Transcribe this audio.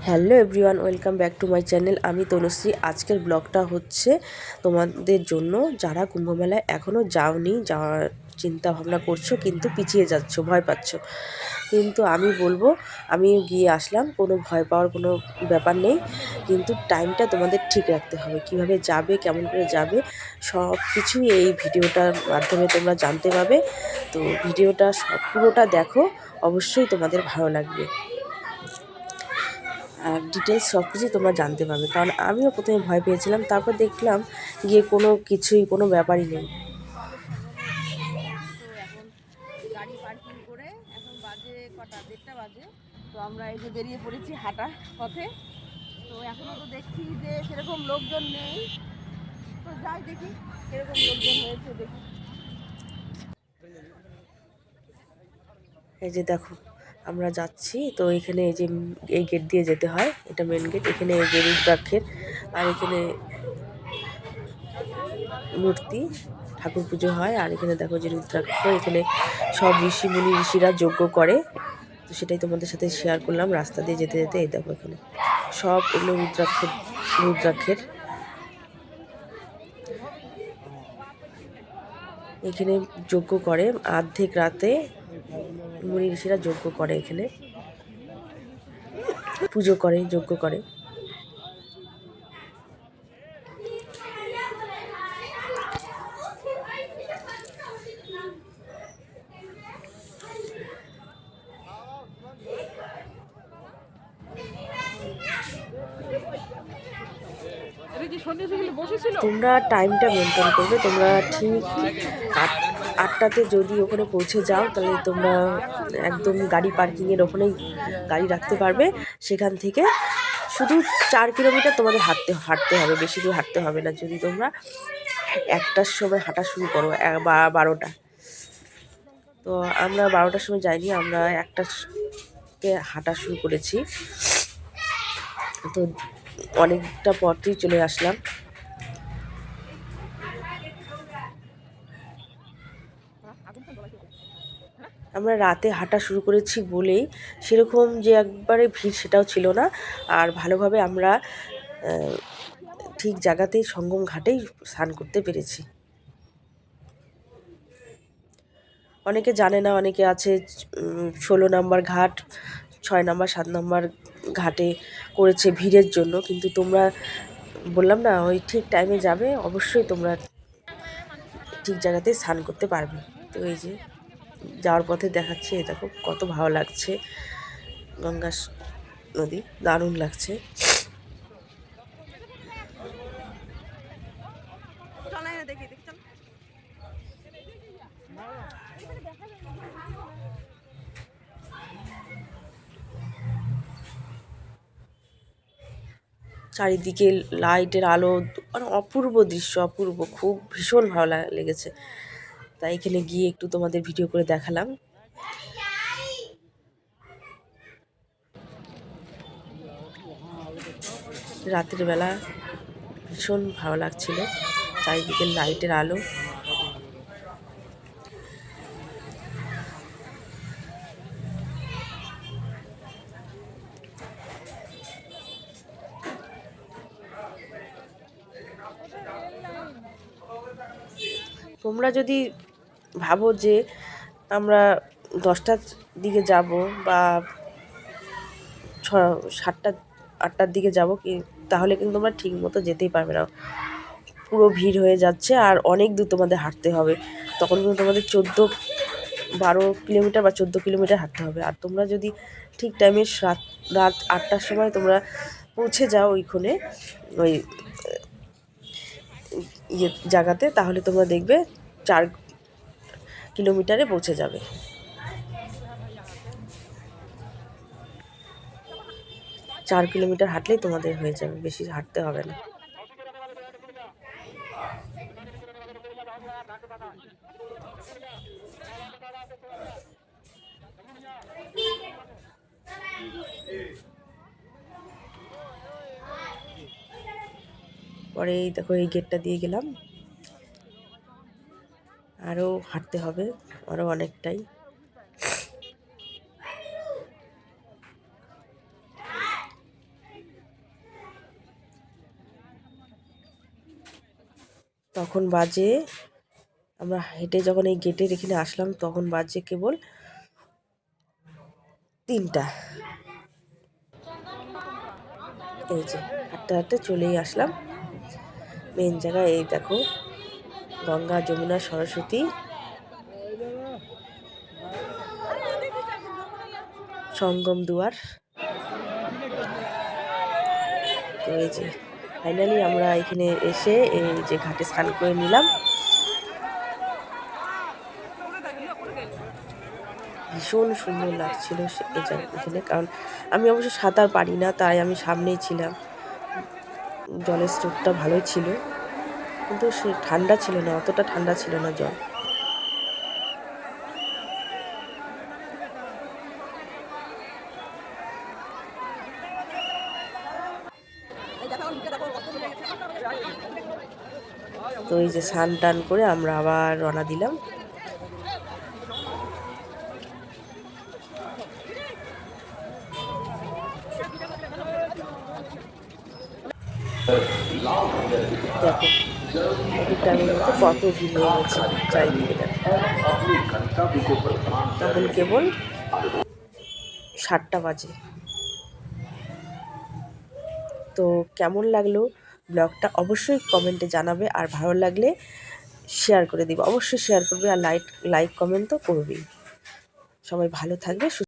Hello everyone, welcome back to my channel. আমি তনুশ্রী। আজকের ব্লগটা হচ্ছে তোমাদের জন্য যারা কুম্ভমেলায় এখনও যাওনি, যাওয়ার চিন্তা ভাবনা করছো কিন্তু পিছিয়ে যাচ্ছ, ভয় পাচ্ছ। কিন্তু আমি বলবো, আমি গিয়ে আসলাম, কোনো ভয় পাওয়ার কোনো ব্যাপার নেই। কিন্তু টাইমটা তোমাদের ঠিক রাখতে হবে, কিভাবে যাবে, কেমন করে যাবে, সব কিছুই এই ভিডিওটার মাধ্যমে তোমরা জানতে পাবে। তো ভিডিওটা পুরোটা দেখো, অবশ্যই তোমাদের ভালো লাগবে আর ডিটেলস সব কিছুই তোমরা জানতে পারবে। কারণ আমিও প্রথমে ভয় পেয়েছিলাম, তারপর দেখলাম গিয়ে কোনো ব্যাপারই নেই। তো এখন গাড়ি পার্কিং করে এখন বাজে কটা, 1:30 বাজে। তো আমরা এই যে বেরিয়ে পড়েছি হাঁটা পথে। তো এখনো তো দেখছি যে সেরকম লোকজন নেই। তো যাই দেখি কিরকম লোকজন হয়েছে, দেখি। এই যে দেখো, আমরা যাচ্ছি তো এখানে এই যে এই গেট দিয়ে যেতে হয়, এটা মেন গেট। এখানে এই যে রুদ্রাক্ষের, আর এখানে মূর্তি, ঠাকুর পুজো হয়। আর এখানে দেখো যে রুদ্রাক্ষ, এখানে সব ঋষিরা যজ্ঞ করে। তো সেটাই তোমাদের সাথে শেয়ার করলাম রাস্তা দিয়ে যেতে যেতে। এই দেখো এখানে সব এগুলো রুদ্রাক্ষের। এখানে যজ্ঞ করে অর্ধেক রাতে, মুনি ঋষিরা যজ্ঞ করে, এখানে পুজো করে, যজ্ঞ করে। তোমরা টাইমটা মেনটেন করবে। তোমরা ঠিক 8টাতে যদি ওখানে পৌঁছে যাও, তাহলে তোমরা একদম গাড়ি পার্কিংয়ের ওখানেই গাড়ি রাখতে পারবে। সেখান থেকে শুধু 4 কিলোমিটার তোমাদের হাঁটতে হবে, বেশি দূর হাঁটতে হবে না। যদি তোমরা 1টার সময় হাঁটা শুরু করো, 12টা, তো আমরা 12টার সময় যাইনি, আমরা 1টাতে হাঁটা শুরু করেছি। তো অনেকটা পথই চলে আসলাম। আমরা রাতে হাঁটা শুরু করেছি বলেই সেরকম যে একবারে ভিড় সেটাও ছিল না। আর ভালোভাবে আমরা ঠিক জায়গাতেই, সঙ্গম ঘাটেই স্নান করতে পেরেছি। অনেকে জানে না, অনেকে আছে 16 নম্বর ঘাট, 6 নম্বর 7 নম্বর ঘাটে করেছে ভিড়ের জন্য। কিন্তু তোমরা, বললাম না, ওই ঠিক টাইমে যাবে, অবশ্যই তোমরা ঠিক জায়গাতেই স্নান করতে পারবে। তো এই যে যাওয়ার পথে দেখাচ্ছে, দেখো কত ভালো লাগছে, গঙ্গা নদী দারুণ লাগছে। চারিদিকে লাইটের আলো, মানে অপূর্ব দৃশ্য, অপূর্ব, খুব ভীষণ ভালো লেগেছে। তাই এখানে গিয়ে একটু তোমাদের ভিডিও করে দেখালাম। রাতের বেলা ভীষণ ভালো লাগছিল, চারিদিকে লাইটের আলো। তোমরা যদি ভাবো যে আমরা 10টার দিকে যাব বা 7টা 8টার দিকে যাব, তাহলে কিন্তু তোমরা ঠিক মতো যেতেই পারবে না। পুরো ভিড় হয়ে যাচ্ছে আর অনেক দূর তোমাদের হাঁটতে হবে। তখন কিন্তু তোমাদের 12 কিলোমিটার বা 14 কিলোমিটার হাঁটতে হবে। আর তোমরা যদি ঠিক টাইমে রাত 8টার সময় তোমরা পৌঁছে যাও ওইখানে, ওই জায়গাতে, তাহলে তোমরা দেখবে 4 কিলোমিটারে পৌঁছে যাবে। 4 কিলোমিটার হাঁটলেই তোমাদের হয়ে যাবে, বেশি হাঁটতে হবে না। পরে এই দেখো, এই গেটটা দিয়ে গেলাম, আরও হাঁটতে হবে, আরও অনেকটাই। তখন বাজে, আমরা হেঁটে যখন এই গেটের এখানে আসলাম তখন বাজে কেবল 3টা। এই যে হাঁটতে হাঁটতে চলেই আসলাম মেন জায়গায়। এই দেখো গঙ্গা, যমুনা, সরস্বতী, সঙ্গম দুয়ার। তো এই যে ফাইনালি আমরা এখানে এসে এই যে ঘাটে স্নান করে নিলাম। ভীষণ সুন্দর লাগছিল এখানে, কারণ আমি অবশ্য সাঁতার পারি না, তাই আমি সামনেই ছিলাম। জলের স্রোতটা ভালোই ছিল, কিন্তু সে ঠান্ডা ছিল না, অতটা ঠান্ডা ছিল না জল। তো এই যে স্নান টান করে আমরা আবার রওনা দিলাম। দেখো নদীর টাইমের মতো কত ভিড় হয়ে গেছে চারিদিকে। তখন কেবল 7টা বাজে। তো কেমন লাগলো ব্লগটা অবশ্যই কমেন্টে জানাবে, আর ভালো লাগলে শেয়ার করে দিবে, অবশ্যই শেয়ার করবে, আর লাইক কমেন্ট তো করবেই। সবাই ভালো থাকবে।